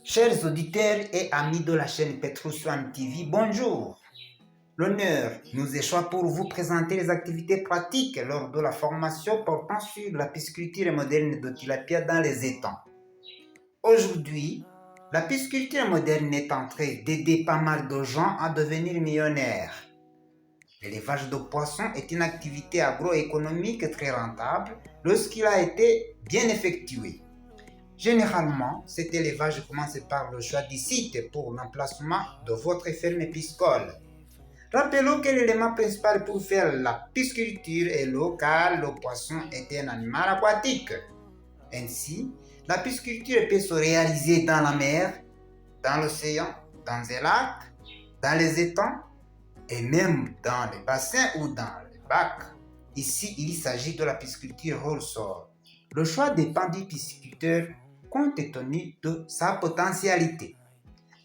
Chers auditeurs et amis de la chaîne Petrus One TV, bonjour. L'honneur nous échoit pour vous présenter les activités pratiques lors de la formation portant sur la pisciculture moderne de tilapia dans les étangs. Aujourd'hui, la pisciculture moderne est en train d'aider pas mal de gens à devenir millionnaires. L'élevage de poissons est une activité agroéconomique très rentable lorsqu'il a été bien effectué. Généralement, cet élevage commence par le choix du site pour l'emplacement de votre ferme piscicole. Rappelons que l'élément principal pour faire la pisciculture est l'eau car le poisson est un animal aquatique. Ainsi, la pisciculture peut se réaliser dans la mer, dans l'océan, dans un lac, dans les étangs et même dans les bassins ou dans les bacs. Ici, il s'agit de la pisciculture au sol. Le choix dépend du pisciculteur compte tenu de sa potentialité.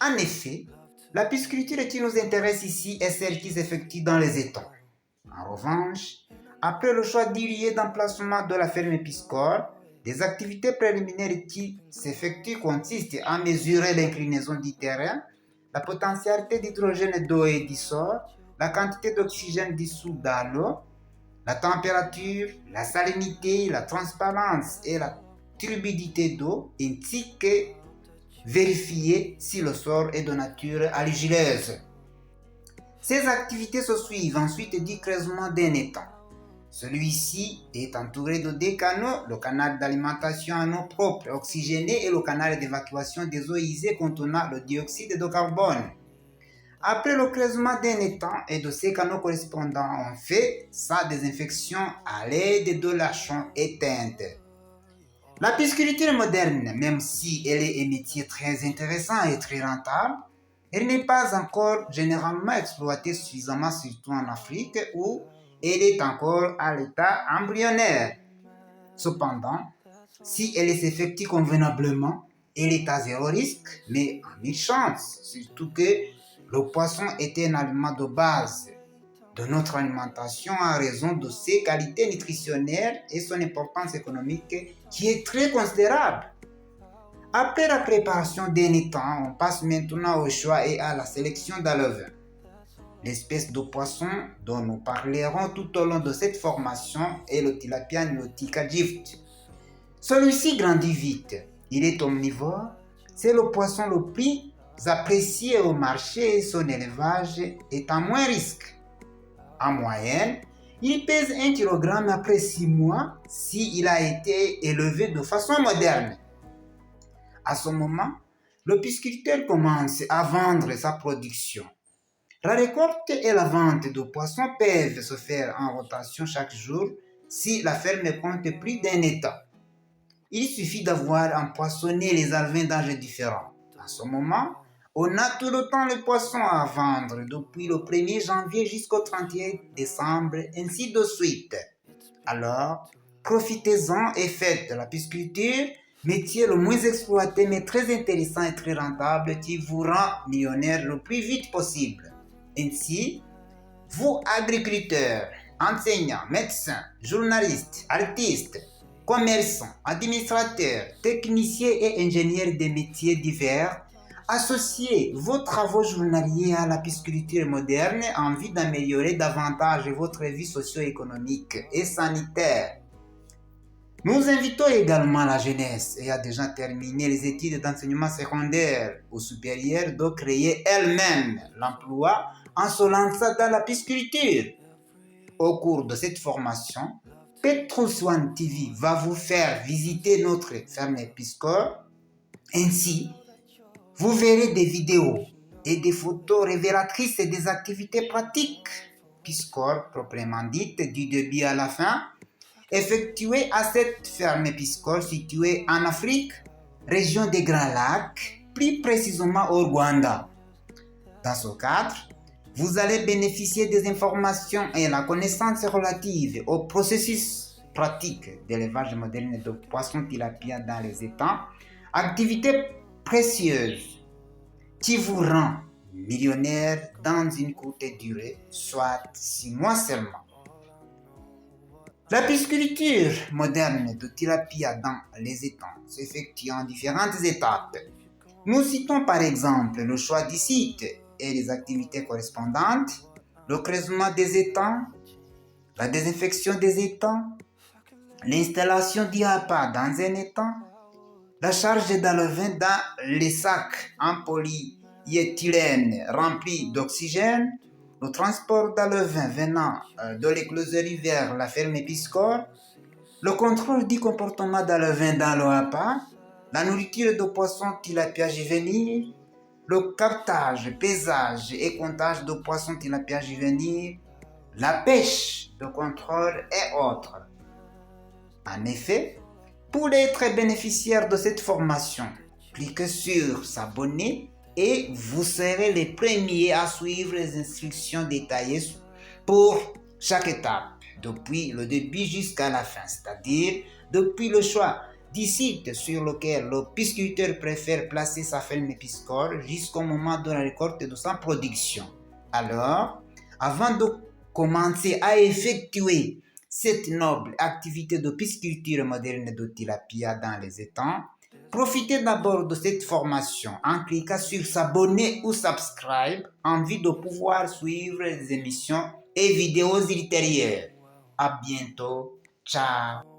En effet, la pisciculture qui nous intéresse ici est celle qui s'effectue dans les étangs. En revanche, après le choix du lieu d'emplacement de la ferme piscicole, des activités préliminaires qui s'effectuent consistent à mesurer l'inclinaison du terrain, la potentialité d'hydrogène d'eau et du sol, la quantité d'oxygène dissous dans l'eau, la température, la salinité, la transparence et la turbidité d'eau, ainsi que vérifier si le sol est de nature argileuse. Ces activités se suivent ensuite du creusement d'un étang. Celui-ci est entouré de deux canaux, le canal d'alimentation en eau propre oxygénée et le canal d'évacuation des eaux usées contenant le dioxyde de carbone. Après le creusement d'un étang et de ses canaux correspondants, on fait sa désinfection à l'aide de la chaux éteinte. La pisciculture moderne, même si elle est un métier très intéressant et très rentable, elle n'est pas encore généralement exploitée suffisamment, surtout en Afrique où elle est encore à l'état embryonnaire. Cependant, si elle s'effectue convenablement, elle est à zéro risque, mais en mille chances, surtout que le poisson est un aliment de base de notre alimentation en raison de ses qualités nutritionnelles et son importance économique qui est très considérable. Après la préparation d'un étang, on passe maintenant au choix et à la sélection d'alevins. L'espèce de poisson dont nous parlerons tout au long de cette formation est le tilapia nilotica gift. Celui-ci grandit vite, il est omnivore, c'est le poisson le plus apprécié au marché et son élevage est à moins risque. En moyenne, il pèse 1 kg après 6 mois s'il a été élevé de façon moderne. À ce moment, le pisciculteur commence à vendre sa production. La récolte et la vente de poissons peuvent se faire en rotation chaque jour si la ferme compte plus d'un étang. Il suffit d'avoir empoisonné les alevins d'âge différents. À ce moment, on a tout le temps les poissons à vendre depuis le 1er janvier jusqu'au 31 décembre, ainsi de suite. Alors, profitez-en et faites de la pisciculture, métier le moins exploité mais très intéressant et très rentable qui vous rend millionnaire le plus vite possible. Ainsi, vous agriculteurs, enseignants, médecins, journalistes, artistes, commerçants, administrateurs, techniciens et ingénieurs des métiers divers, associez vos travaux journaliers à la pisciculture moderne en vue d'améliorer davantage votre vie socio-économique et sanitaire. Nous invitons également la jeunesse ayant déjà terminé les études d'enseignement secondaire ou supérieur de créer elle-même l'emploi en se lançant dans la pisciculture. Au cours de cette formation, Petrus One TV va vous faire visiter notre ferme piscicole. Ainsi, vous verrez des vidéos et des photos révélatrices des activités pratiques piscicoles proprement dites du début à la fin, effectuées à cette ferme piscicole située en Afrique, région des Grands Lacs, plus précisément au Rwanda. Dans ce cadre, vous allez bénéficier des informations et la connaissance relative au processus pratique d'élevage moderne de poissons tilapia dans les étangs, activité précieuse qui vous rend millionnaire dans une courte durée, soit 6 mois seulement. La pisciculture moderne de tilapia dans les étangs s'effectue en différentes étapes. Nous citons par exemple le choix du site et les activités correspondantes, le creusement des étangs, la désinfection des étangs, l'installation d'IAPA dans un étang, la charge d'alevin dans les sacs en polyéthylène remplis d'oxygène, le transport d'alevin venant de l'écloserie vers la ferme épiscole, le contrôle du comportement d'alevin dans l'OAPA, la nourriture de poissons tilapia juvéniles, le captage, pesage et comptage de poissons tilapia juvéniles, la pêche de contrôle et autres. En effet, pour être bénéficiaire de cette formation, cliquez sur s'abonner et vous serez les premiers à suivre les instructions détaillées pour chaque étape, depuis le début jusqu'à la fin, c'est-à-dire depuis le choix du site sur lequel le pisciculteur préfère placer sa ferme piscicole jusqu'au moment de la récolte de sa production. Alors, avant de commencer à effectuer cette noble activité de pisciculture moderne de tilapia dans les étangs, profitez d'abord de cette formation en cliquant sur s'abonner ou subscribe en vue de pouvoir suivre les émissions et vidéos ultérieures. À bientôt. Ciao.